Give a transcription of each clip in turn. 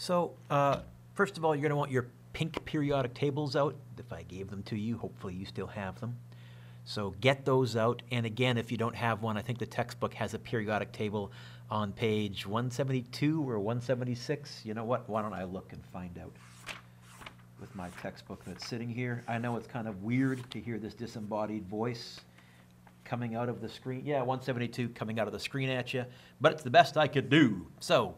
So, first of all, you're going to want your pink periodic tables out. If I gave them to you, hopefully you still have them. So get those out. And again, if you don't have one, I think the textbook has a periodic table on page 172 or 176. You know what? Why don't I look and find out with my textbook that's sitting here. I know it's kind of weird to hear this disembodied voice coming out of the screen. Yeah, 172 coming out of the screen at you. But it's the best I could do. So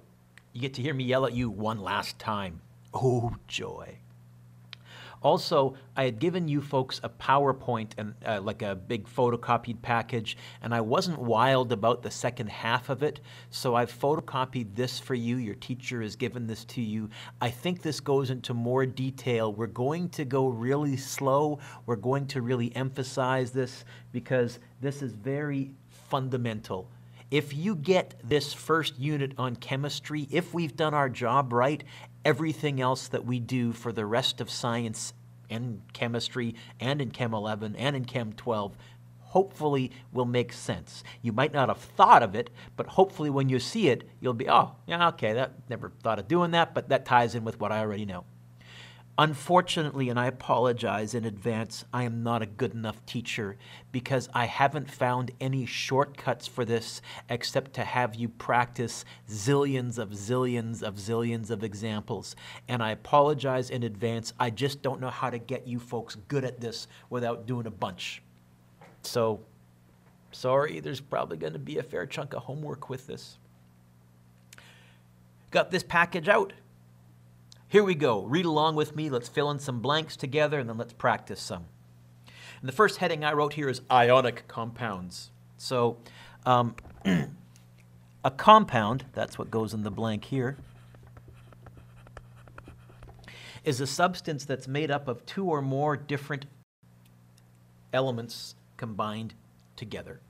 you get to hear me yell at you one last time. Oh, joy. Also, I had given you folks a PowerPoint and like a big photocopied package, and I wasn't wild about the second half of it, so I've photocopied this for you. Your teacher has given this to you. I think this goes into more detail. We're going to go really slow. We're going to really emphasize this because this is very fundamental. If you get this first unit on chemistry, if we've done our job right, everything else that we do for the rest of science and chemistry and in Chem 11 and in Chem 12 hopefully will make sense. You might not have thought of it, but hopefully when you see it, you'll be, oh, yeah, okay, that never thought of doing that, but that ties in with what I already know. Unfortunately, and I apologize in advance, I am not a good enough teacher because I haven't found any shortcuts for this except to have you practice zillions of zillions of zillions of examples. And I apologize in advance. I just don't know how to get you folks good at this without doing a bunch. So, sorry, there's probably going to be a fair chunk of homework with this. Got this package out. Here we go. Read along with me. Let's fill in some blanks together, and then let's practice some. And the first heading I wrote here is Ionic Compounds. So a compound, that's what goes in the blank here, is a substance that's made up of two or more different elements combined together.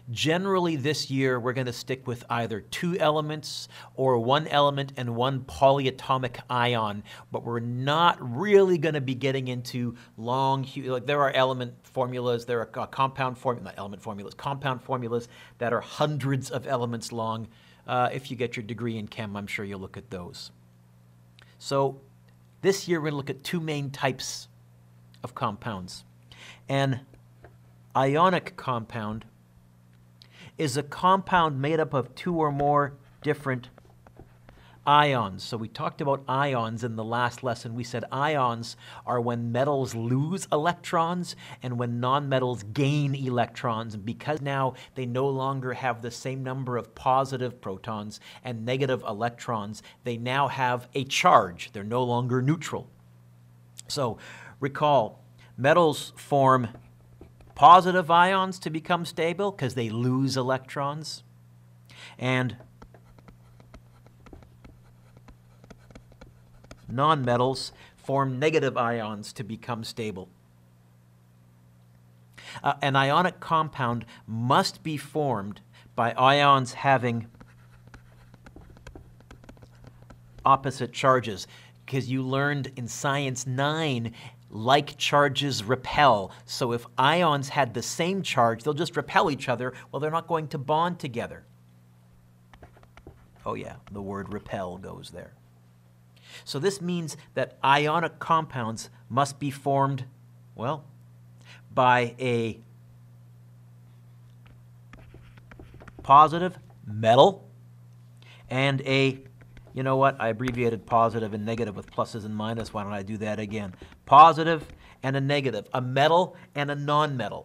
Generally this year, we're going to stick with either two elements or one element and one polyatomic ion, but we're not really going to be getting into long, like there are element formulas, there are compound formulas that are hundreds of elements long. If you get your degree in chem, I'm sure you'll look at those. So this year, we're going to look at two main types of compounds. An ionic compound is a compound made up of two or more different ions. So we talked about ions in the last lesson. We said ions are when metals lose electrons and when nonmetals gain electrons. And because now they no longer have the same number of positive protons and negative electrons, they now have a charge. They're no longer neutral. So recall, metals form positive ions to become stable because they lose electrons, and nonmetals form negative ions to become stable. An ionic compound must be formed by ions having opposite charges, because you learned in Science 9 like charges repel. So if ions had the same charge, they'll just repel each other. Well, they're not going to bond together. Oh yeah, the word repel goes there. So this means that ionic compounds must be formed, well, by a positive metal and a, you know what, I abbreviated positive and negative with pluses and minuses. Why don't I do that again? Positive and a negative, a metal and a nonmetal.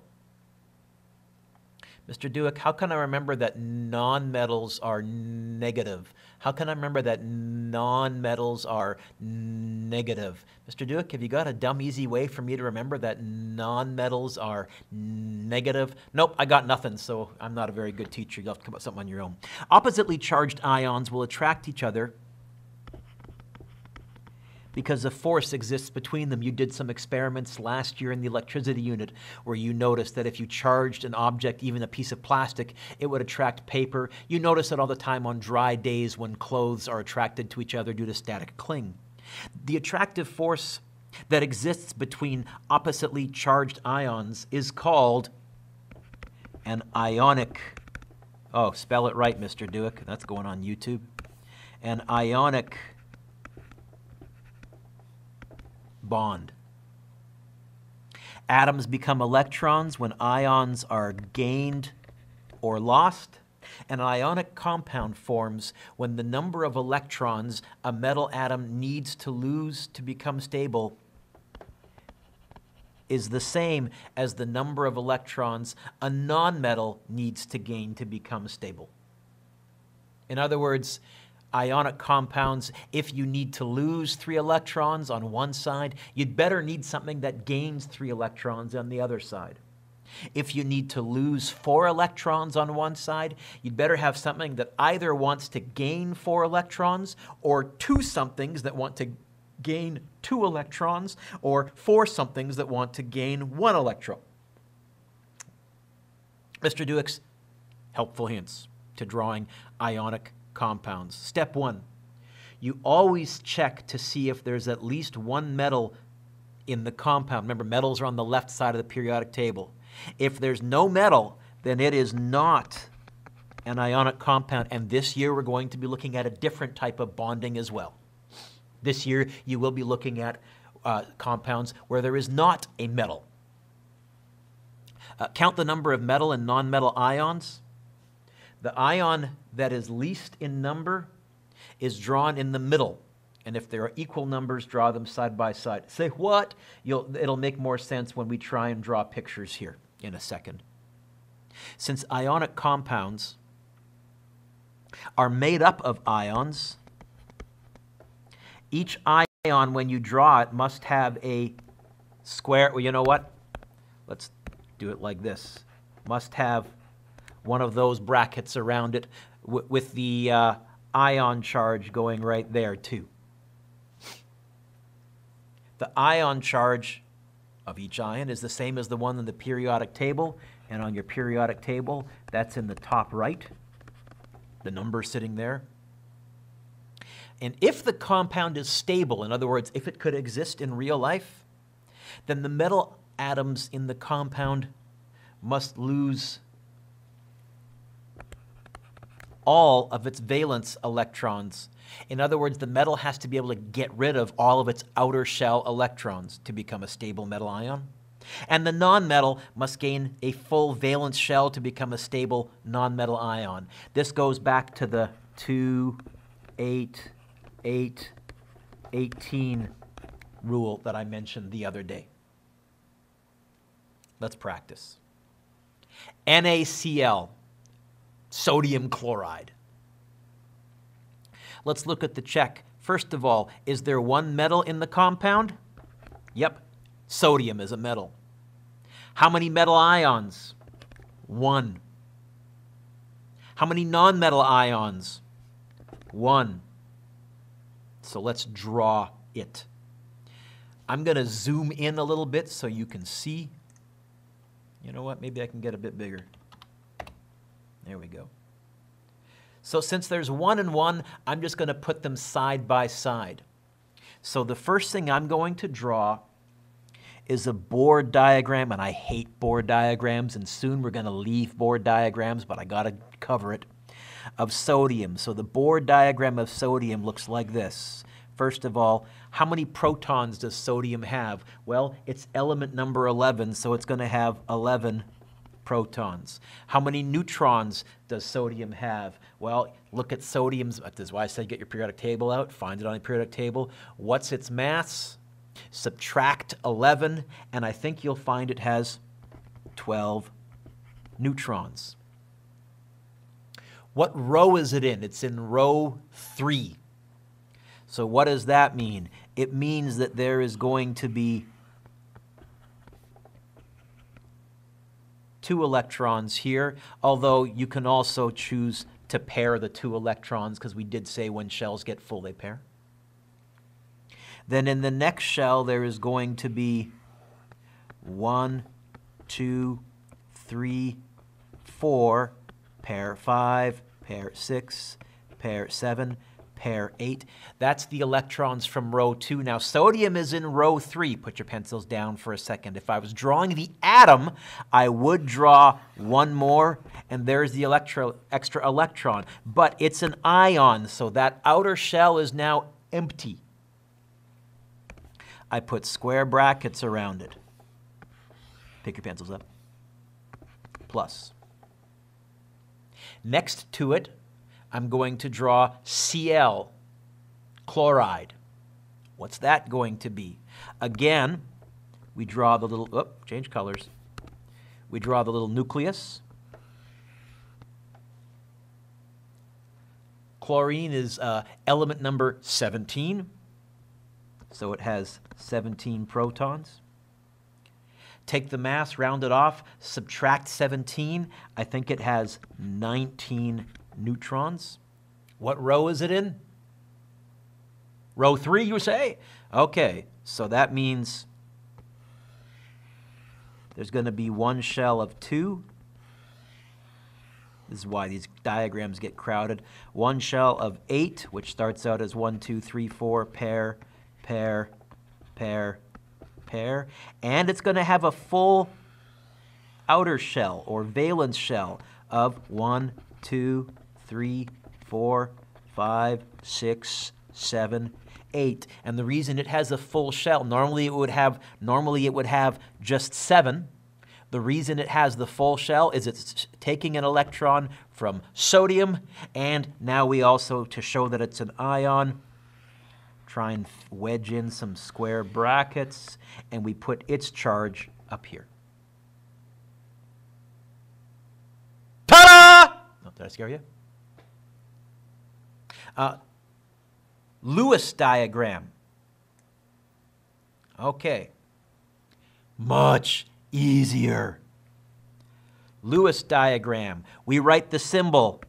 Mr. Dueck, how can I remember that nonmetals are negative? How can I remember that nonmetals are negative? Mr. Dueck, have you got a dumb, easy way for me to remember that nonmetals are negative? Nope, I got nothing, so I'm not a very good teacher. You'll have to come up with something on your own. Oppositely charged ions will attract each other because a force exists between them. You did some experiments last year in the electricity unit where you noticed that if you charged an object, even a piece of plastic, it would attract paper. You notice it all the time on dry days when clothes are attracted to each other due to static cling. The attractive force that exists between oppositely charged ions is called an ionic, oh, spell it right, Mr. Dueck, that's going on YouTube, an ionic bond. Atoms become electrons when ions are gained or lost. An ionic compound forms when the number of electrons a metal atom needs to lose to become stable is the same as the number of electrons a nonmetal needs to gain to become stable. In other words, ionic compounds, if you need to lose 3 electrons on one side, you'd better need something that gains 3 electrons on the other side. If you need to lose 4 electrons on one side, you'd better have something that either wants to gain 4 electrons or 2 somethings that want to gain 2 electrons or 4 somethings that want to gain 1 electron. Mr. Dueck's helpful hints to drawing ionic compounds. Step 1, you always check to see if there's at least one metal in the compound. Remember, metals are on the left side of the periodic table. If there's no metal, then it is not an ionic compound. And this year we're going to be looking at a different type of bonding as well. This year you will be looking at compounds where there is not a metal. Count the number of metal and nonmetal ions. The ion that is least in number is drawn in the middle. And if there are equal numbers, draw them side by side. Say what? It'll make more sense when we try and draw pictures here in a second. Since ionic compounds are made up of ions, each ion, when you draw it, must have a square. Well, you know what? Let's do it like this. Must have one of those brackets around it with the ion charge going right there too. The ion charge of each ion is the same as the one in the periodic table, and on your periodic table, that's in the top right, the number sitting there. And if the compound is stable, in other words, if it could exist in real life, then the metal atoms in the compound must lose all of its valence electrons. In other words, the metal has to be able to get rid of all of its outer shell electrons to become a stable metal ion. And the nonmetal must gain a full valence shell to become a stable nonmetal ion. This goes back to the 2, 8, 8, 18 rule that I mentioned the other day. Let's practice. NaCl, sodium chloride. Let's look at the check. First of all, is there one metal in the compound? Yep, sodium is a metal. How many metal ions? 1. How many nonmetal ions? 1. So let's draw it. I'm going to zoom in a little bit so you can see. You know what? Maybe I can get a bit bigger. There we go. So since there's 1 and 1, I'm just going to put them side by side. So the first thing I'm going to draw is a Bohr diagram, and I hate Bohr diagrams, and soon we're going to leave Bohr diagrams, but I got to cover it, of sodium. So the Bohr diagram of sodium looks like this. First of all, how many protons does sodium have? Well, it's element number 11, so it's going to have 11 protons. How many neutrons does sodium have? Well, look at sodium's, this is why I said get your periodic table out, find it on a periodic table. What's its mass? Subtract 11, and I think you'll find it has 12 neutrons. What row is it in? It's in row 3. So what does that mean? It means that there is going to be 2 electrons here, although you can also choose to pair the 2 electrons, because we did say when shells get full, they pair. Then in the next shell, there is going to be 1, 2, 3, 4, pair 5, pair 6, pair 7, pair 8. That's the electrons from row 2. Now, sodium is in row 3. Put your pencils down for a second. If I was drawing the atom, I would draw 1 more, and there's the extra electron. But it's an ion, so that outer shell is now empty. I put square brackets around it. Pick your pencils up. Plus. Next to it, I'm going to draw Cl, chloride. What's that going to be? Again, we draw the little, change colors. We draw the little nucleus. Chlorine is element number 17, so it has 17 protons. Take the mass, round it off, subtract 17. I think it has 19 neutrons. What row is it in? Row 3, you say? Okay, so that means there's going to be one shell of 2. This is why these diagrams get crowded. One shell of 8, which starts out as 1, 2, 3, 4, pair, pair, pair, pair. And it's going to have a full outer shell or valence shell of 1, 2, 3, 4, 5, 6, 7, 8. And the reason it has a full shell, normally it would have just 7. The reason it has the full shell is it's taking an electron from sodium, and now we also, to show that it's an ion, try and wedge in some square brackets, and we put its charge up here. Ta-da! Oh, did I scare you? Lewis diagram. Okay. Much easier. Lewis diagram. We write the symbol.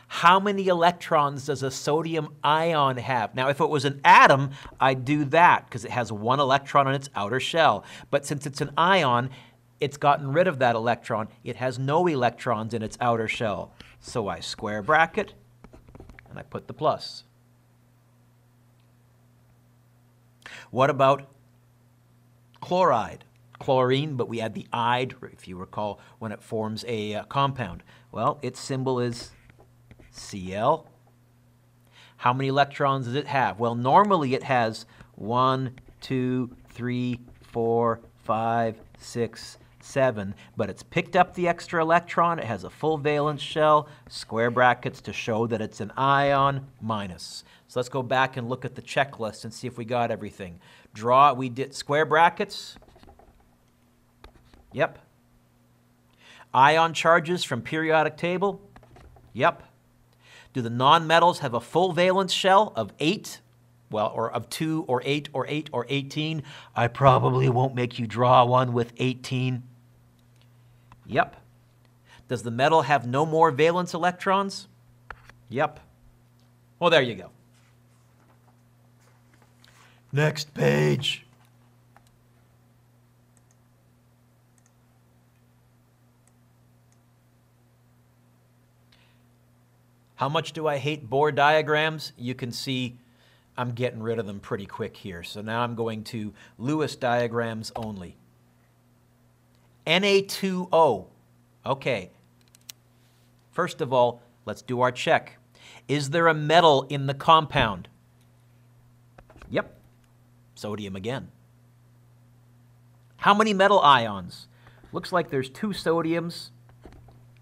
How many electrons does a sodium ion have? Now, if it was an atom, I'd do that because it has 1 electron on its outer shell. But since it's an ion, it's gotten rid of that electron. It has no electrons in its outer shell. So I square bracket, and I put the plus. What about chloride? Chlorine, but we add the "ide," if you recall, when it forms a compound. Well, its symbol is Cl. How many electrons does it have? Well, normally it has 1, 2, 3, 4, 5, 6, 7, but it's picked up the extra electron. It has a full valence shell, square brackets to show that it's an ion, minus. So let's go back and look at the checklist and see if we got everything. Draw, we did square brackets. Yep. Ion charges from periodic table. Yep. Do the nonmetals have a full valence shell of 8? Well, or of 2 or 8 or 8 or 18? I probably won't make you draw one with 18. Yep. Does the metal have no more valence electrons? Yep. Well, there you go. Next page. How much do I hate Bohr diagrams? You can see I'm getting rid of them pretty quick here. So now I'm going to Lewis diagrams only. Na2O. Okay. First of all, let's do our check. Is there a metal in the compound? Yep. Sodium again. How many metal ions? Looks like there's 2 sodiums,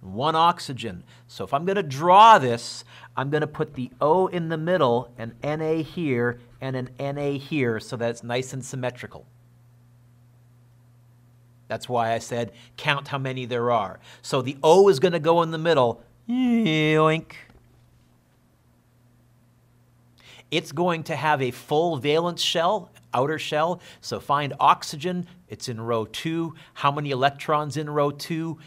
1 oxygen. So if I'm going to draw this, I'm going to put the O in the middle, an Na here, and an Na here, so that it's nice and symmetrical. That's why I said count how many there are. So the O is going to go in the middle. Yoink. It's going to have a full valence shell, outer shell. So find oxygen. It's in row 2. How many electrons in row 2?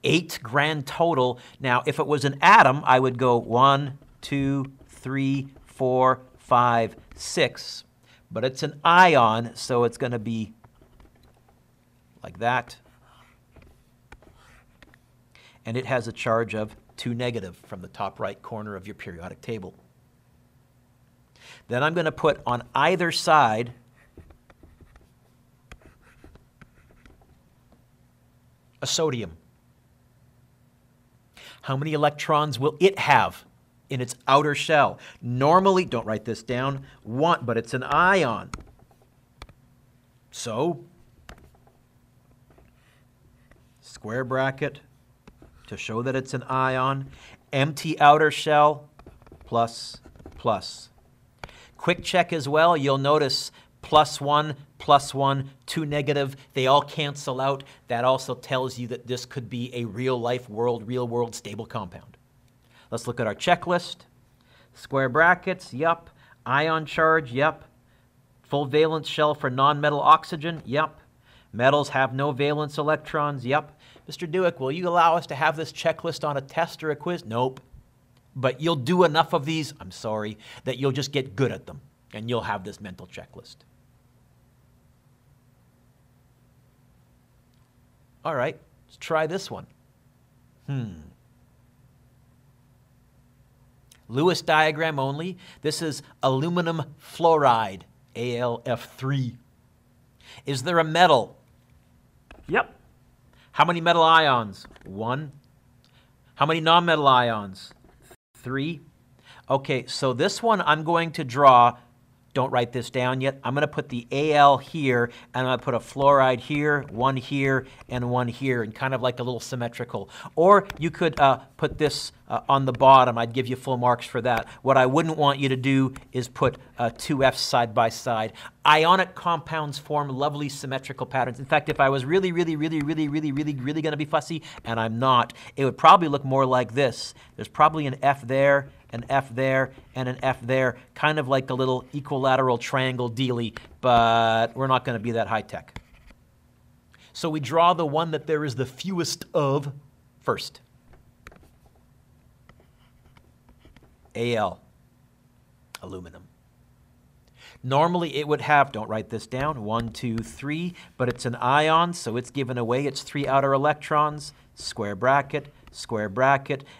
8 grand total. Now, if it was an atom, I would go 1, 2, 3, 4, 5, 6. But it's an ion, so it's going to be like that. And it has a charge of 2 negative from the top right corner of your periodic table. Then I'm going to put on either side a sodium. How many electrons will it have in its outer shell. Normally, don't write this down, one, but it's an ion. So, square bracket to show that it's an ion. Empty outer shell, plus, plus. Quick check as well, you'll notice +1, +1, 2 negative, they all cancel out. That also tells you that this could be a real world stable compound. Let's look at our checklist. Square brackets, yep. Ion charge, yep. Full valence shell for nonmetal oxygen, yep. Metals have no valence electrons, yep. Mr. Dueck, will you allow us to have this checklist on a test or a quiz? Nope. But you'll do enough of these, I'm sorry, that you'll just get good at them, and you'll have this mental checklist. All right, let's try this one. Lewis diagram only. This is aluminum fluoride, AlF3. Is there a metal? Yep. How many metal ions? 1. How many nonmetal ions? 3. Okay, so this one I'm going to draw. Don't write this down yet. I'm going to put the Al here, and I'm going to put a fluoride here, one here, and one here, and kind of like a little symmetrical. Or you could put this on the bottom. I'd give you full marks for that. What I wouldn't want you to do is put two F's side by side. Ionic compounds form lovely symmetrical patterns. In fact, if I was really going to be fussy, and I'm not, it would probably look more like this. There's probably an F there, an F there, and an F there, kind of like a little equilateral triangle dealy, but we're not going to be that high-tech. So we draw the one that there is the fewest of first. Al, aluminum. Normally it would have, don't write this down, 1, 2, 3, but it's an ion, so it's given away. It's 3 outer electrons, square bracket,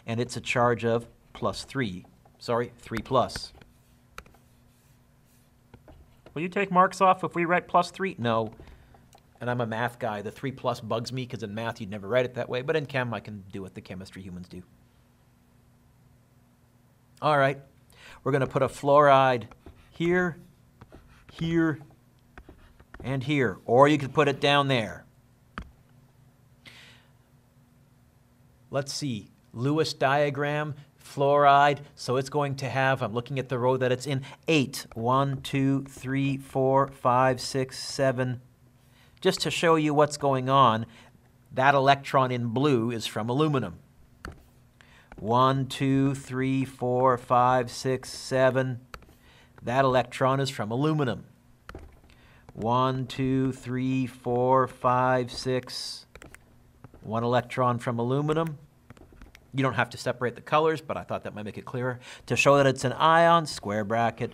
and it's a charge of +3. Sorry, 3+. Will you take marks off if we write +3? No. And I'm a math guy. The 3+ bugs me because in math you'd never write it that way, but in chem I can do what the chemistry humans do. All right, we're going to put a fluoride here, here, and here, or you could put it down there. Let's see, Lewis diagram, fluoride, so it's going to have, I'm looking at the row that it's in, 8. 1, 2, 3, 4, 5, 6, 7. Just to show you what's going on, that electron in blue is from aluminum. 1, 2, 3, 4, 5, 6, 7. That electron is from aluminum. 1, 2, 3, 4, 5, 6. 1 electron from aluminum. You don't have to separate the colors, but I thought that might make it clearer. To show that it's an ion, square bracket,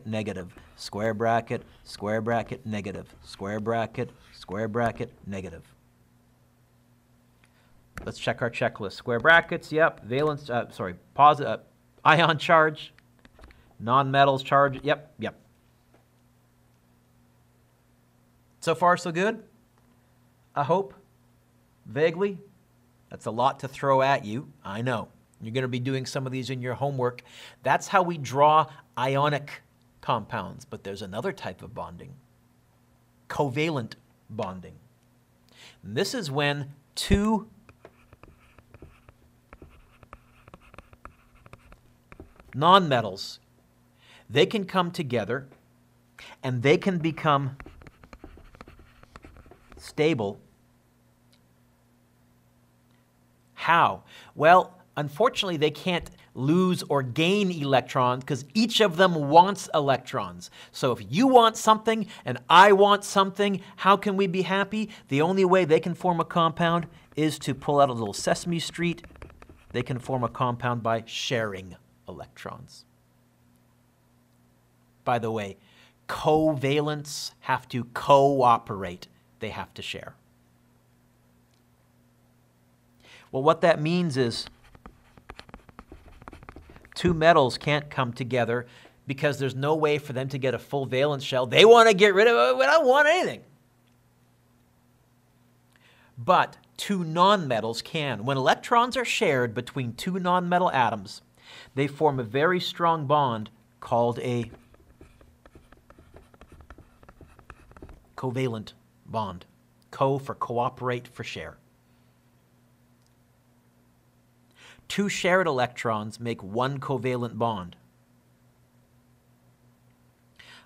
negative. Square bracket, negative. Square bracket, negative. Let's check our checklist. Square brackets, yep. Valence, ion charge. Non-metals charge, yep. So far, so good? I hope. Vaguely. That's a lot to throw at you, I know. You're going to be doing some of these in your homework. That's how we draw ionic compounds, but there's another type of bonding. Covalent bonding. And this is when two nonmetals, they can come together and they can become stable. How? Well, unfortunately, they can't lose or gain electrons because each of them wants electrons. So if you want something and I want something, how can we be happy? The only way they can form a compound is to pull out a little Sesame Street. They can form a compound by sharing electrons. By the way, covalents have to cooperate. They have to share. Well, what that means is two metals can't come together because there's no way for them to get a full valence shell. They want to get rid of it. We don't want anything. But two nonmetals can. When electrons are shared between two nonmetal atoms, they form a very strong bond called a covalent bond. Co for cooperate, for share. Two shared electrons make one covalent bond.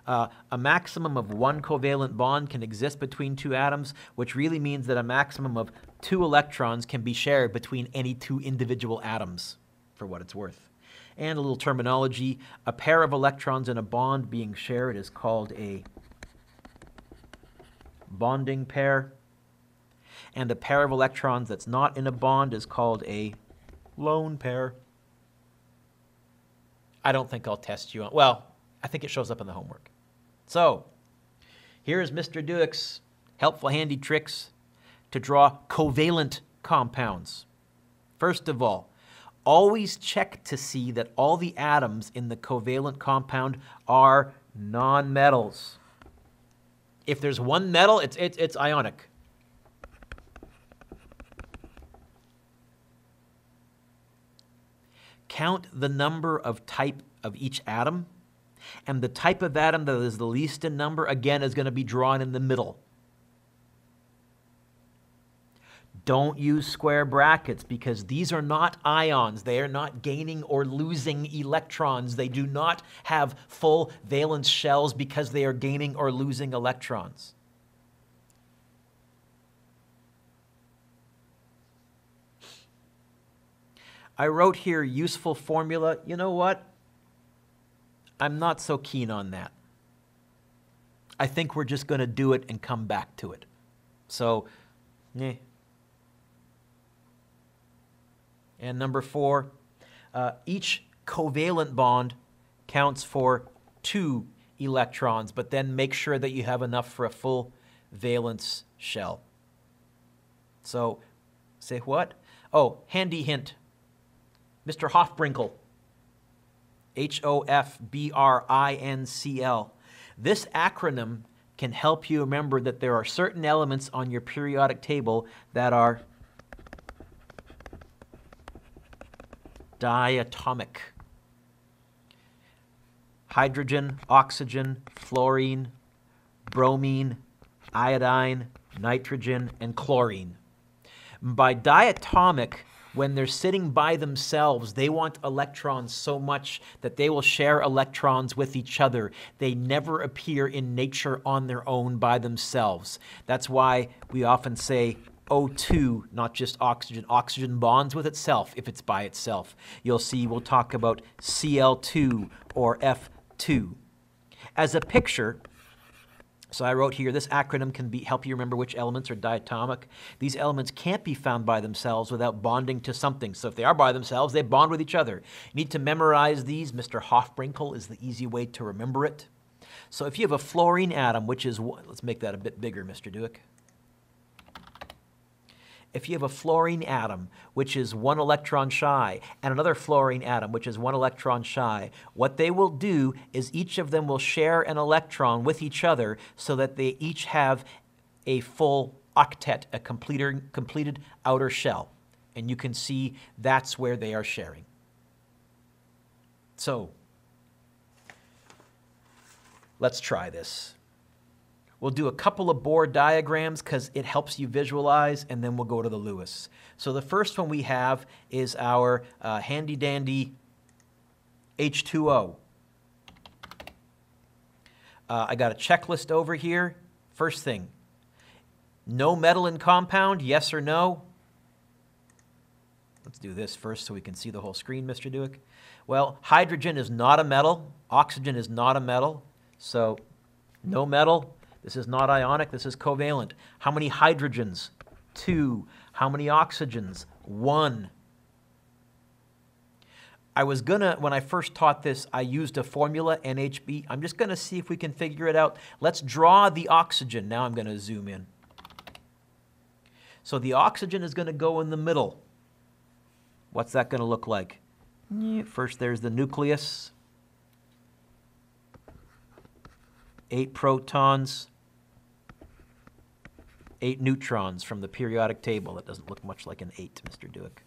A maximum of one covalent bond can exist between two atoms, which really means that a maximum of 2 electrons can be shared between any 2 individual atoms, for what it's worth. And a little terminology, a pair of electrons in a bond being shared is called a bonding pair, and a pair of electrons that's not in a bond is called a lone pair. I don't think I'll test you on, well, I think it shows up in the homework. So, here is Mr. Dueck's helpful handy tricks to draw covalent compounds. First of all, always check to see that all the atoms in the covalent compound are nonmetals. If there's one metal, it's ionic. Count the number of type of each atom, and the type of atom that is the least in number, again, is going to be drawn in the middle. Don't use square brackets because these are not ions. They are not gaining or losing electrons. They do not have full valence shells because they are gaining or losing electrons. I wrote here useful formula. You know what? I'm not so keen on that. I think we're just going to do it and come back to it. So, And number 4, each covalent bond counts for 2 electrons, but then make sure that you have enough for a full valence shell. So, say what? Oh, handy hint. Mr. Hofbrinkel. Hofbrincl. This acronym can help you remember that there are certain elements on your periodic table that are diatomic. Hydrogen, oxygen, fluorine, bromine, iodine, nitrogen, and chlorine. By diatomic, when they're sitting by themselves, they want electrons so much that they will share electrons with each other. They never appear in nature on their own by themselves. That's why we often say O2, not just oxygen. Oxygen bonds with itself if it's by itself. You'll see we'll talk about Cl2 or F2. As a picture, so I wrote here, this acronym can help you remember which elements are diatomic. These elements can't be found by themselves without bonding to something. So if they are by themselves, they bond with each other. You need to memorize these. Mr. Hofbrinkel is the easy way to remember it. So if you have a fluorine atom, which is, let's make that a bit bigger, Mr. Dueck. If you have a fluorine atom, which is 1 electron shy, and another fluorine atom, which is 1 electron shy, what they will do is each of them will share an electron with each other so that they each have a full octet, a completed outer shell. And you can see that's where they are sharing. So, let's try this. We'll do a couple of Bohr diagrams because it helps you visualize, and then we'll go to the Lewis. So the first one we have is our handy-dandy H2O. I got a checklist over here. First thing, no metal in compound, yes or no? Let's do this first so we can see the whole screen, Mr. Dueck. Well, hydrogen is not a metal. Oxygen is not a metal. So no metal. This is not ionic, this is covalent. How many hydrogens? 2. How many oxygens? 1. I was gonna, when I first taught this, I used a formula, NHB. I'm just gonna see if we can figure it out. Let's draw the oxygen. Now I'm gonna zoom in. So the oxygen is gonna go in the middle. What's that gonna look like? First there's the nucleus. 8 protons. 8 neutrons from the periodic table. That doesn't look much like an 8, Mr. Dueck.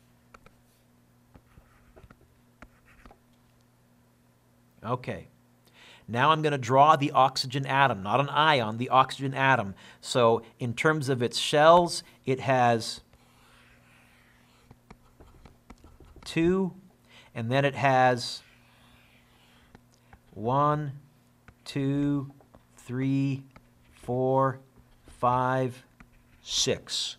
Okay. Now I'm going to draw the oxygen atom, not an ion, the oxygen atom. So in terms of its shells, it has 2, and then it has 1, 2, 3, 4, 5, 6.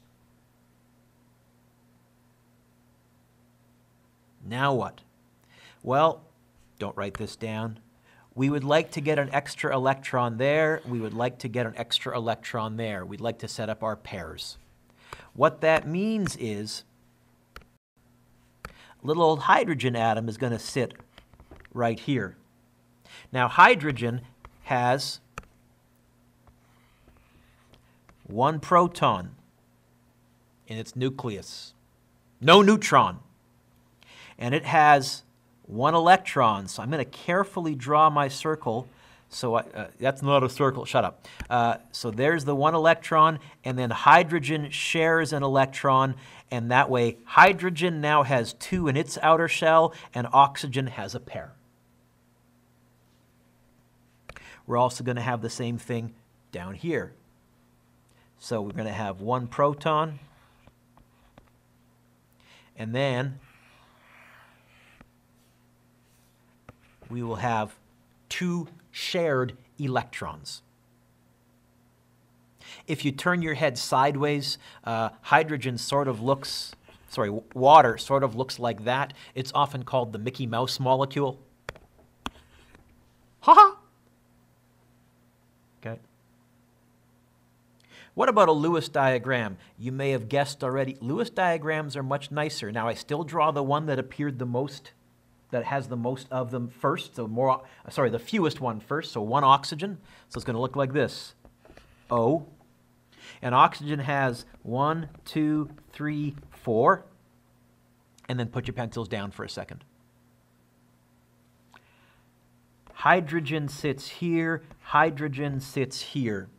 Now what? Well, don't write this down. We would like to get an extra electron there. We would like to get an extra electron there. We'd like to set up our pairs. What that means is little old hydrogen atom is going to sit right here. Now, hydrogen has 1 proton in its nucleus, no neutron. And it has 1 electron, so I'm going to carefully draw my circle. So that's not a circle, shut up. So there's the 1 electron, and then hydrogen shares an electron, and that way hydrogen now has 2 in its outer shell, and oxygen has a pair. We're also going to have the same thing down here. So we're going to have 1 proton, and then we will have 2 shared electrons. If you turn your head sideways, water sort of looks like that. It's often called the Mickey Mouse molecule. Ha-ha! Okay. What about a Lewis diagram? You may have guessed already, Lewis diagrams are much nicer. Now, I still draw the one that appeared the most, that has the most of them first, so the fewest one first, so 1 oxygen. So it's going to look like this, O. And oxygen has 1, 2, 3, 4. And then put your pencils down for a second. Hydrogen sits here, hydrogen sits here.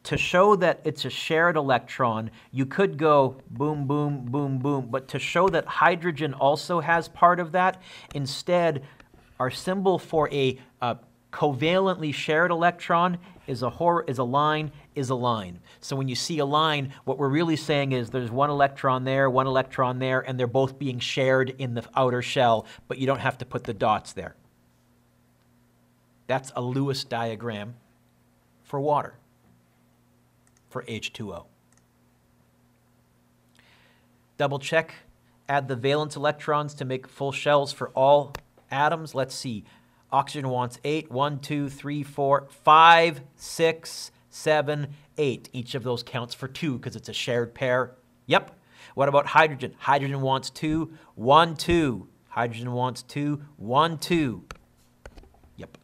To show that it's a shared electron, you could go boom, boom, boom, boom. But to show that hydrogen also has part of that, instead, our symbol for a covalently shared electron is a line. So when you see a line, what we're really saying is there's 1 electron there, and they're both being shared in the outer shell, but you don't have to put the dots there. That's a Lewis diagram for water, for H2O. Double check, add the valence electrons to make full shells for all atoms. Let's see, oxygen wants 8, 1, 2, 3, 4, 5, 6, 7, 8. Each of those counts for 2 because it's a shared pair. Yep. What about hydrogen? Hydrogen wants 2, 1, 2. Hydrogen wants 2, 1, 2. Yep.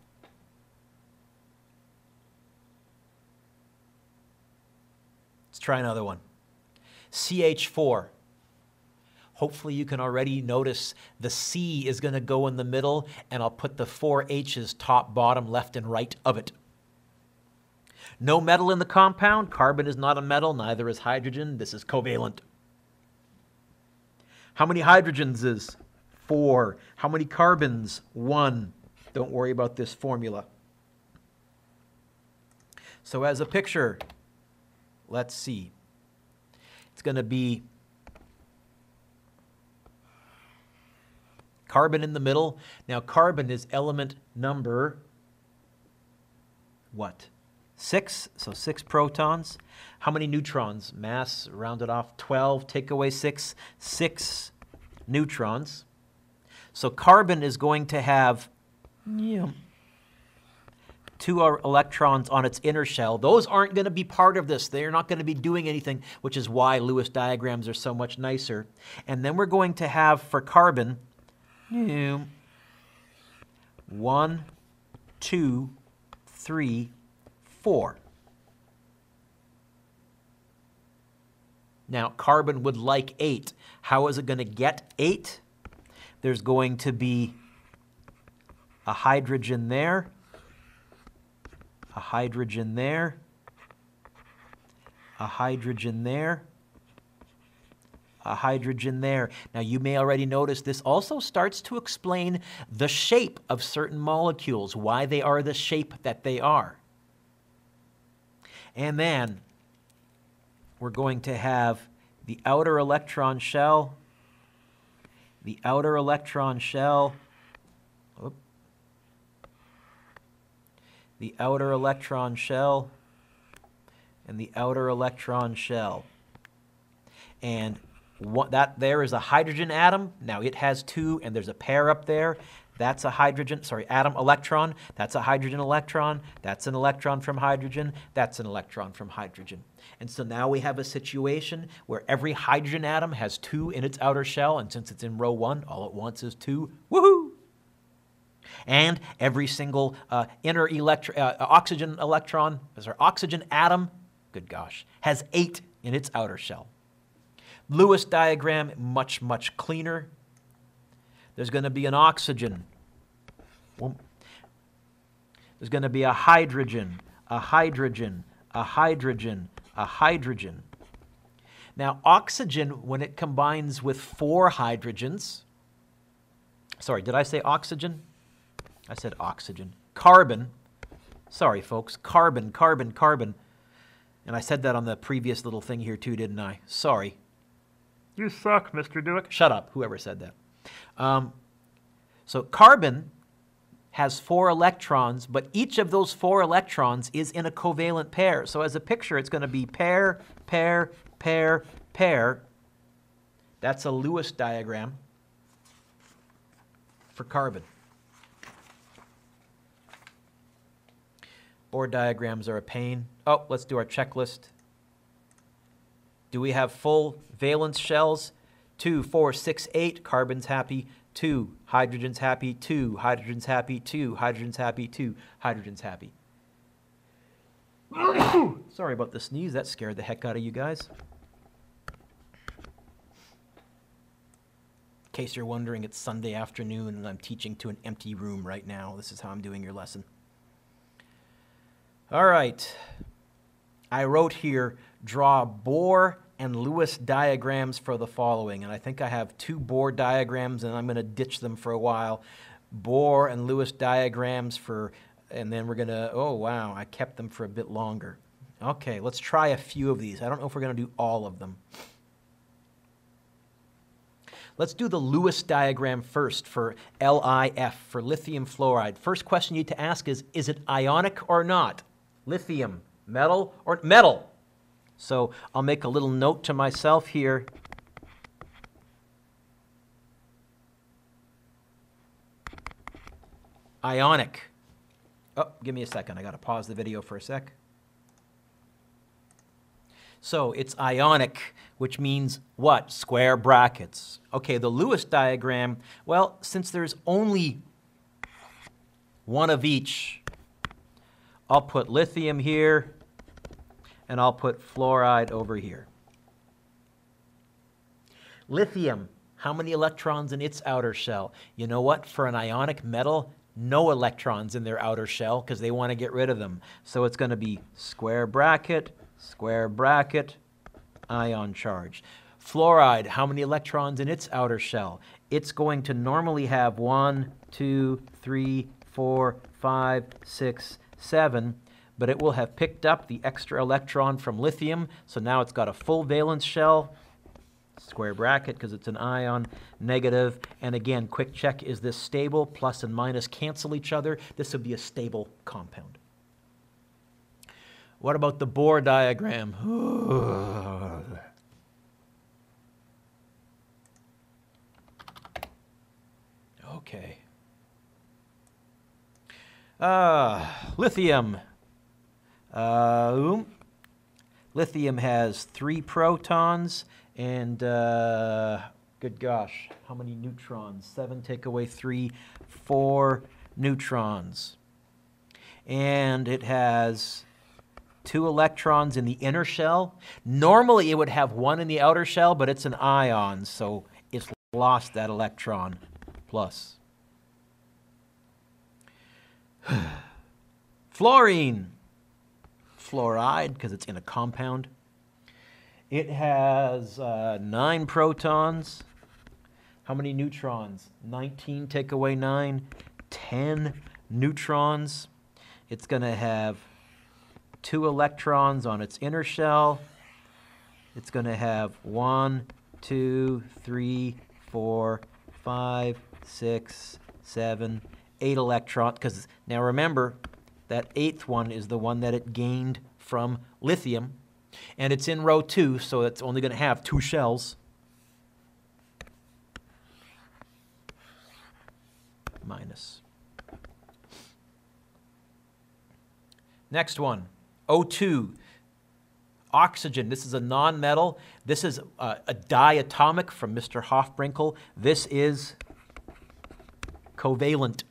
Let's try another one. CH4. Hopefully you can already notice the C is going to go in the middle, and I'll put the 4 H's top, bottom, left, and right of it. No metal in the compound. Carbon is not a metal, neither is hydrogen. This is covalent. How many hydrogens is 4? How many carbons? 1. Don't worry about this formula. So as a picture, let's see. It's going to be carbon in the middle. Now carbon is element number what? 6, so 6 protons. How many neutrons? Mass rounded off 12, take away 6, 6 neutrons. So carbon is going to have 2 electrons on its inner shell. Those aren't going to be part of this. They're not going to be doing anything, which is why Lewis diagrams are so much nicer. And then we're going to have for carbon 1, 2, 3, 4. Now, carbon would like 8. How is it going to get 8? There's going to be a hydrogen there, a hydrogen there, a hydrogen there, a hydrogen there. Now, you may already notice this also starts to explain the shape of certain molecules, why they are the shape that they are. And then we're going to have the outer electron shell, the outer electron shell, the outer electron shell, and the outer electron shell. And what that there is a hydrogen atom. Now it has two, and there's a pair up there. That's a hydrogen, atom electron. That's a hydrogen electron. That's an electron from hydrogen. That's an electron from hydrogen. And so now we have a situation where every hydrogen atom has two in its outer shell, and since it's in row 1, all it wants is 2. Woohoo! And every single inner oxygen electron, oxygen atom, good gosh, has 8 in its outer shell. Lewis diagram, much, much cleaner. There's going to be an oxygen. There's going to be a hydrogen, a hydrogen, a hydrogen, a hydrogen. Now, oxygen, when it combines with 4 hydrogens, sorry, did I say oxygen? I said oxygen. Carbon, sorry folks, carbon, carbon, carbon. And I said that on the previous little thing here too, didn't I? Sorry. You suck, Mr. Dueck. Shut up, whoever said that. So carbon has 4 electrons, but each of those 4 electrons is in a covalent pair. So as a picture, it's going to be pair, pair, pair, pair. That's a Lewis diagram for carbon. Bohr diagrams are a pain. Oh, let's do our checklist. Do we have full valence shells? 2, 4, 6, 8. Carbon's happy. 2. Hydrogen's happy. 2. Hydrogen's happy. 2. Hydrogen's happy. 2. Hydrogen's happy. Sorry about the sneeze. That scared the heck out of you guys. In case you're wondering, it's Sunday afternoon and I'm teaching to an empty room right now. This is how I'm doing your lesson. All right. I wrote here, draw Bohr and Lewis diagrams for the following. And I think I have 2 Bohr diagrams, and I'm going to ditch them for a while. Bohr and Lewis diagrams for, and then we're going to, oh, wow, I kept them for a bit longer. Okay, let's try a few of these. I don't know if we're going to do all of them. Let's do the Lewis diagram first for LiF, for lithium fluoride. First question you need to ask is it ionic or not? Lithium, metal or metal? So I'll make a little note to myself here. Ionic. Oh, give me a second. I got to pause the video for a sec. So it's ionic, which means what? Square brackets. Okay, the Lewis diagram, well, since there's only one of each, I'll put lithium here, and I'll put fluoride over here. Lithium, how many electrons in its outer shell? You know what? For an ionic metal, no electrons in their outer shell because they want to get rid of them. So it's going to be square bracket, ion charge. Fluoride, how many electrons in its outer shell? It's going to normally have 1, 2, 3, 4, 5, 6, 7, but it will have picked up the extra electron from lithium, so now it's got a full valence shell, square bracket because it's an ion, negative, and again, quick check, is this stable? Plus and minus cancel each other. This would be a stable compound. What about the Bohr diagram? Okay. Lithium. Lithium has 3 protons and, good gosh, how many neutrons? 7 take away 3, 4 neutrons. And it has 2 electrons in the inner shell. Normally it would have 1 in the outer shell, but it's an ion, so it's lost that electron plus. Fluorine. Fluoride, because it's in a compound. It has 9 protons. How many neutrons? 19, take away 9, 10 neutrons. It's going to have 2 electrons on its inner shell. It's going to have 1, 2, 3, 4, 5, 6, 7, 8 electrons. Because now remember, that 8th one is the one that it gained from lithium. And it's in row 2, so it's only going to have 2 shells. Minus. Next one, O2, oxygen. This is a nonmetal. This is a diatomic from Mr. Hofbrinkel. This is covalent.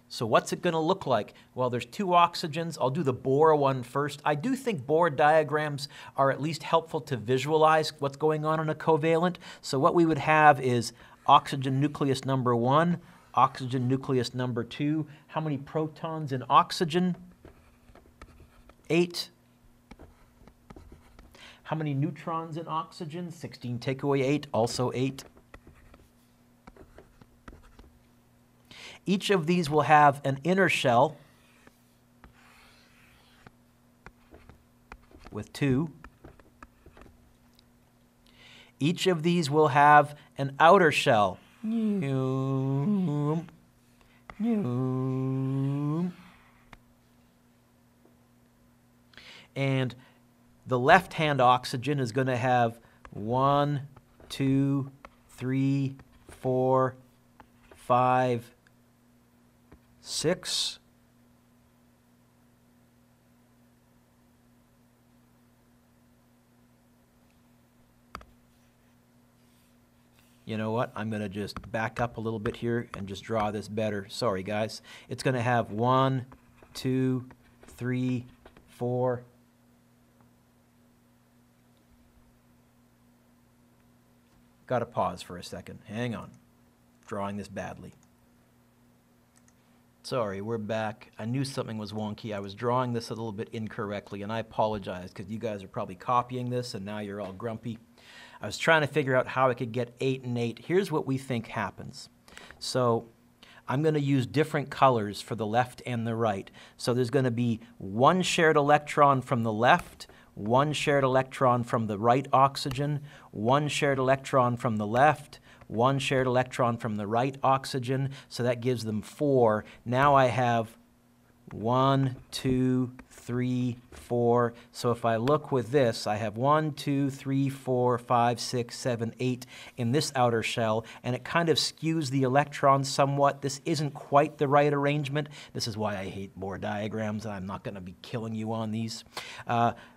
So what's it going to look like? Well, there's 2 oxygens. I'll do the Bohr one first. I do think Bohr diagrams are at least helpful to visualize what's going on in a covalent. So what we would have is oxygen nucleus number 1, oxygen nucleus number 2. How many protons in oxygen? 8. How many neutrons in oxygen? 16, take away 8, also 8. Each of these will have an inner shell with 2. Each of these will have an outer shell. And the left-hand oxygen is going to have 1, 2, 3, 4, 5, 6. You know what? I'm going to just back up a little bit here and just draw this better. Sorry, guys. It's going to have 1, 2, 3, 4. Got to pause for a second. Hang on. Drawing this badly. Sorry, we're back. I knew something was wonky. I was drawing this a little bit incorrectly, and I apologize because you guys are probably copying this, and now you're all grumpy. I was trying to figure out how I could get 8 and 8. Here's what we think happens. So I'm going to use different colors for the left and the right. So there's going to be 1 shared electron from the left, 1 shared electron from the right oxygen, 1 shared electron from the left, 1 shared electron from the right oxygen, so that gives them 4. Now I have 1, 2, 3, 4. So if I look with this, I have 1, 2, 3, 4, 5, 6, 7, 8 in this outer shell, and it kind of skews the electrons somewhat. This isn't quite the right arrangement. This is why I hate Bohr diagrams, and I'm not going to be killing you on these.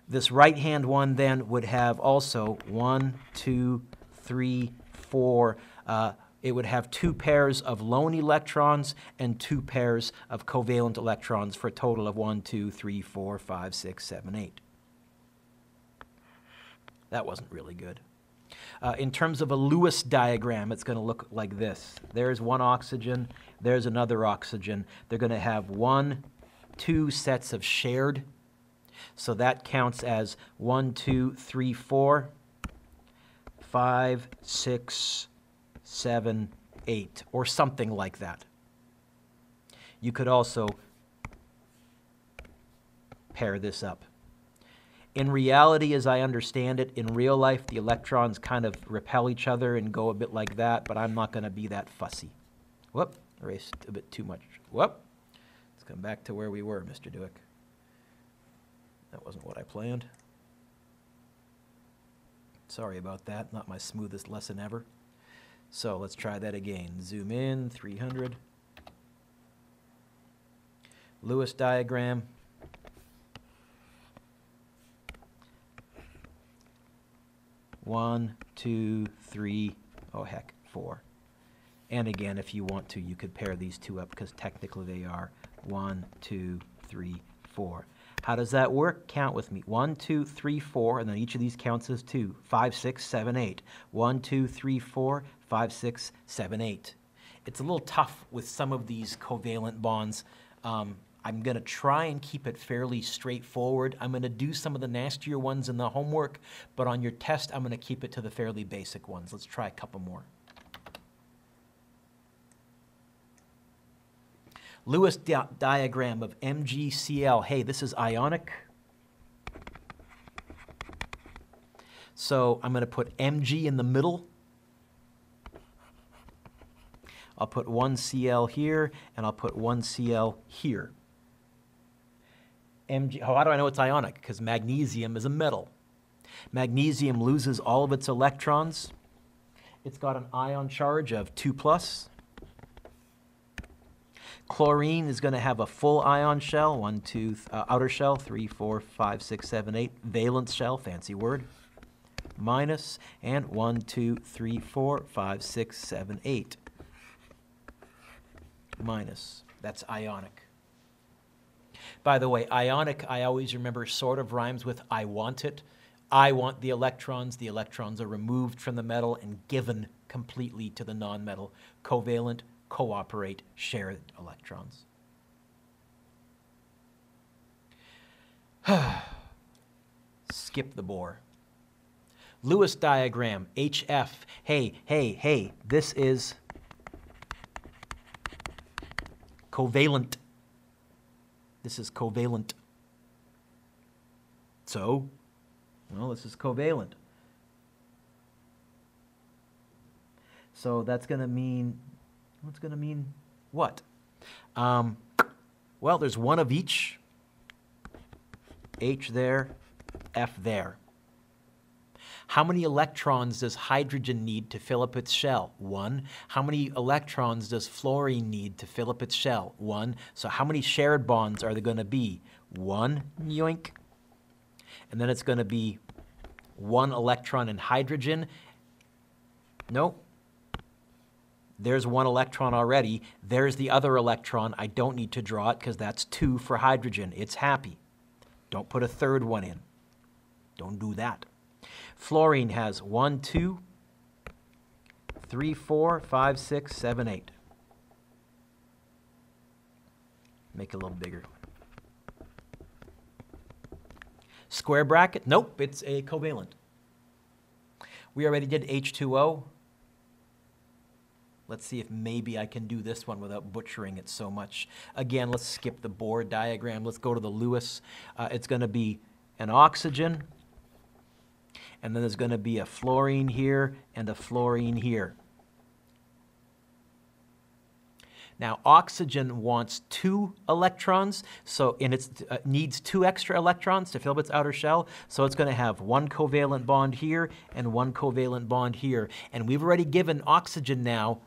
This right-hand one then would have also 1, 2, 3, 4. It would have 2 pairs of lone electrons and 2 pairs of covalent electrons for a total of 1, 2, 3, 4, 5, 6, 7, 8. That wasn't really good. In terms of a Lewis diagram, it's going to look like this. There's 1 oxygen. There's another oxygen. They're going to have 1, 2 sets of shared. So that counts as 1, 2, 3, 4, 5, 6, 7, 8, or something like that. You could also pair this up. In reality, as I understand it, in real life, the electrons kind of repel each other and go a bit like that, but I'm not going to be that fussy. Whoop, erased a bit too much. Whoop. Let's come back to where we were, Mr. Dueck. That wasn't what I planned. Sorry about that, not my smoothest lesson ever. So let's try that again. Zoom in, 300. Lewis diagram. One, 2, 3, oh heck, 4. And again, if you want to, you could pair these 2 up because technically they are 1, 2, 3, 4. How does that work? Count with me. 1, 2, 3, 4, and then each of these counts as 2. 5, 6, 7, 8. 1, 2, 3, 4, 5, 6, 7, 8. It's a little tough with some of these covalent bonds. I'm going to try and keep it fairly straightforward. I'm going to do some of the nastier ones in the homework, but on your test, I'm going to keep it to the fairly basic ones. Let's try a couple more. Lewis diagram of MgCl. Hey, this is ionic. So I'm going to put Mg in the middle. I'll put 1 Cl here, and I'll put 1 Cl here. Mg, how do I know it's ionic? Because magnesium is a metal. Magnesium loses all of its electrons. It's got an ion charge of 2+. Chlorine is going to have a full ion shell, outer shell, 3, 4, 5, 6, 7, 8. Valence shell, fancy word. Minus, and 1, 2, 3, 4, 5, 6, 7, 8. Minus. That's ionic. By the way, ionic, I always remember, sort of rhymes with I want it. I want the electrons. The electrons are removed from the metal and given completely to the nonmetal. Covalent, cooperate, share electrons. Skip the bore. Lewis diagram, HF. Hey, this is covalent. This is covalent. So, well, this is covalent. So that's going to mean, what's going to mean what? Well, there's one of each. H there, F there. How many electrons does hydrogen need to fill up its shell? 1. How many electrons does fluorine need to fill up its shell? 1. So how many shared bonds are there going to be? 1, yoink. And then it's going to be 1 electron in hydrogen. Nope. There's 1 electron already. There's the other electron. I don't need to draw it because that's 2 for hydrogen. It's happy. Don't put a third one in. Don't do that. Fluorine has 1, 2, 3, 4, 5, 6, 7, 8. Make it a little bigger. Square bracket? Nope, it's a covalent. We already did H2O. Let's see if maybe I can do this one without butchering it so much. Again, let's skip the Bohr diagram. Let's go to the Lewis. It's going to be an oxygen. And then there's going to be a fluorine here and a fluorine here. Now, oxygen wants 2 electrons, and it needs 2 extra electrons to fill up its outer shell. So it's going to have 1 covalent bond here and 1 covalent bond here. And we've already given oxygen now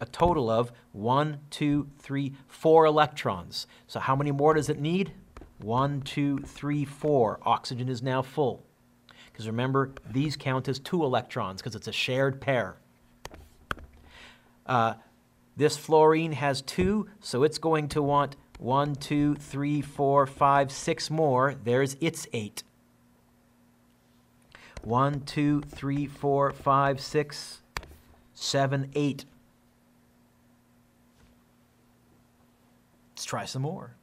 a total of 1, 2, 3, 4 electrons. So how many more does it need? 1, 2, 3, 4. Oxygen is now full. Because remember, these count as 2 electrons because it's a shared pair. This fluorine has 2, so it's going to want 1, 2, 3, 4, 5, 6 more. There's its 8. 1, 2, 3, 4, 5, 6, 7, 8. Let's try some more.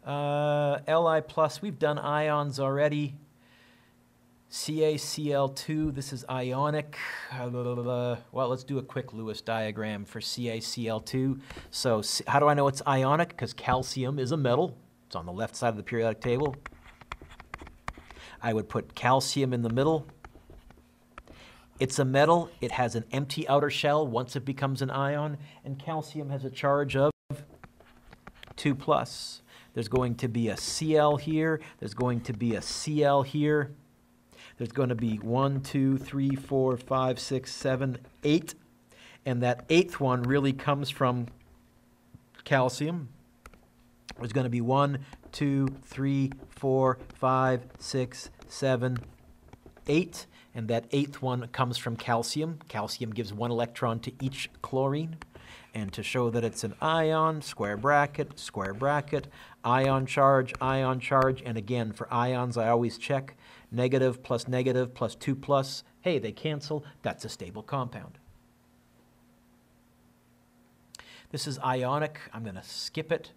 Li+, we've done ions already. CaCl2, this is ionic. Well, let's do a quick Lewis diagram for CaCl2. So how do I know it's ionic? Because calcium is a metal. It's on the left side of the periodic table. I would put calcium in the middle. It's a metal. It has an empty outer shell once it becomes an ion. And calcium has a charge of 2+. There's going to be a Cl here. There's going to be a Cl here. There's going to be 1, 2, 3, 4, 5, 6, 7, 8. And that 8th one really comes from calcium. There's going to be 1, 2, 3, 4, 5, 6, 7, 8. And that 8th one comes from calcium. Calcium gives 1 electron to each chlorine. And to show that it's an ion, square bracket, ion charge, and again, for ions, I always check negative plus 2 plus. Hey, they cancel. That's a stable compound. This is ionic. I'm going to skip it.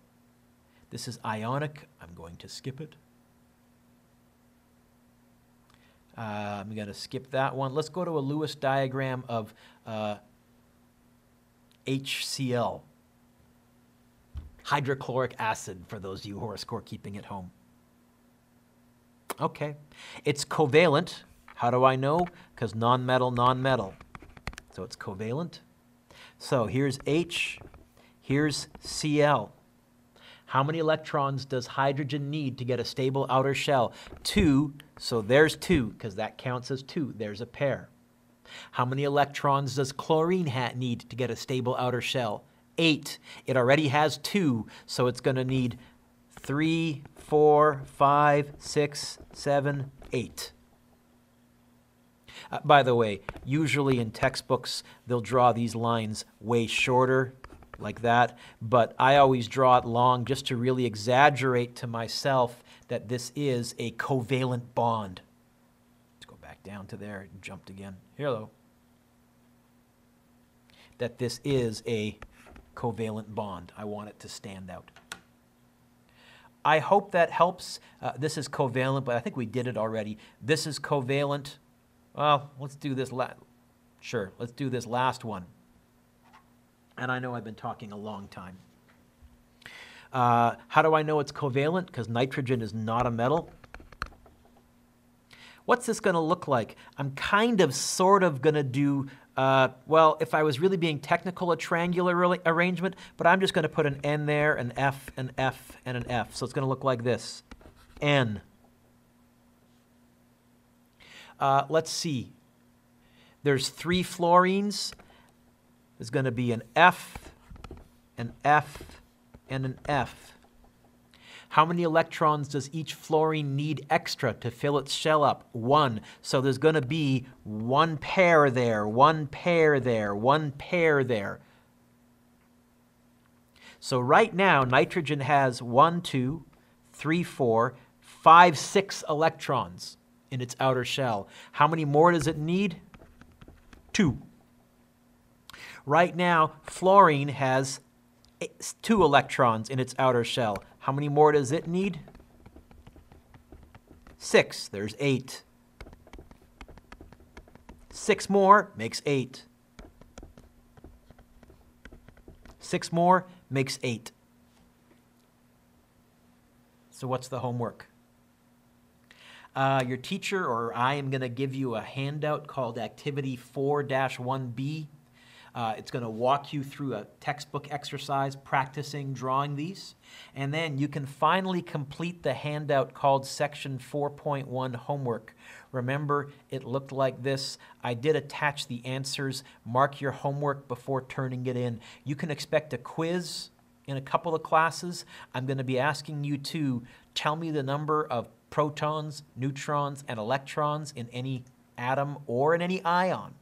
This is ionic. I'm going to skip it. I'm going to skip that one. Let's go to a Lewis diagram of HCl, hydrochloric acid, for those of you who are scorekeeping at home. Okay, it's covalent. How do I know? Because non-metal, non-metal. So it's covalent. So here's H, here's Cl. How many electrons does hydrogen need to get a stable outer shell? 2, so there's 2, because that counts as 2. There's a pair. How many electrons does chlorine need to get a stable outer shell? 8. It already has 2, so it's going to need 3, 4, 5, 6, 7, 8. By the way, usually in textbooks, they'll draw these lines way shorter, like that, but I always draw it long just to really exaggerate to myself that this is a covalent bond. Let's go back down to there. It jumped again. Hello. That this is a covalent bond. I want it to stand out. I hope that helps. This is covalent, but I think we did it already. This is covalent. Well, let's do this. Sure, let's do this last one. And I know I've been talking a long time. How do I know it's covalent? Because nitrogen is not a metal. What's this going to look like? I'm kind of, sort of going to do, well, if I was really being technical, a triangular arrangement, but I'm just going to put an N there, an F, and an F. So it's going to look like this. N. Let's see. There's 3 fluorines. There's going to be an F, and an F. How many electrons does each fluorine need extra to fill its shell up? 1. So there's going to be 1 pair there, 1 pair there, 1 pair there. So right now, nitrogen has 1, 2, 3, 4, 5, 6 electrons in its outer shell. How many more does it need? 2. Right now, fluorine has 2 electrons in its outer shell. How many more does it need? 6. There's 8. 6 more makes 8. 6 more makes 8. So what's the homework? Your teacher or I am going to give you a handout called Activity 4-1B. It's going to walk you through a textbook exercise practicing drawing these. And then you can finally complete the handout called Section 4.1 Homework. Remember, it looked like this. I did attach the answers. Mark your homework before turning it in. You can expect a quiz in a couple of classes. I'm going to be asking you to tell me the number of protons, neutrons, and electrons in any atom or in any ion.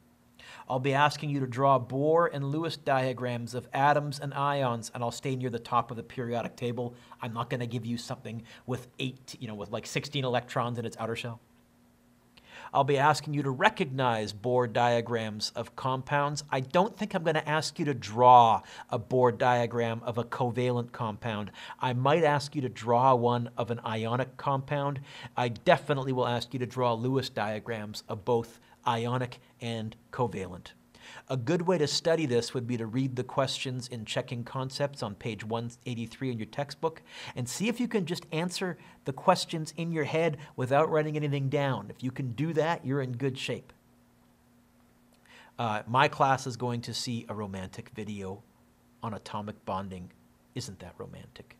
I'll be asking you to draw Bohr and Lewis diagrams of atoms and ions, and I'll stay near the top of the periodic table. I'm not going to give you something with with like 16 electrons in its outer shell. I'll be asking you to recognize Bohr diagrams of compounds. I don't think I'm going to ask you to draw a Bohr diagram of a covalent compound. I might ask you to draw one of an ionic compound. I definitely will ask you to draw Lewis diagrams of both ionic and covalent. A good way to study this would be to read the questions in Checking Concepts on page 183 in your textbook and see if you can just answer the questions in your head without writing anything down. If you can do that, you're in good shape. My class is going to see a romantic video on atomic bonding. Isn't that romantic?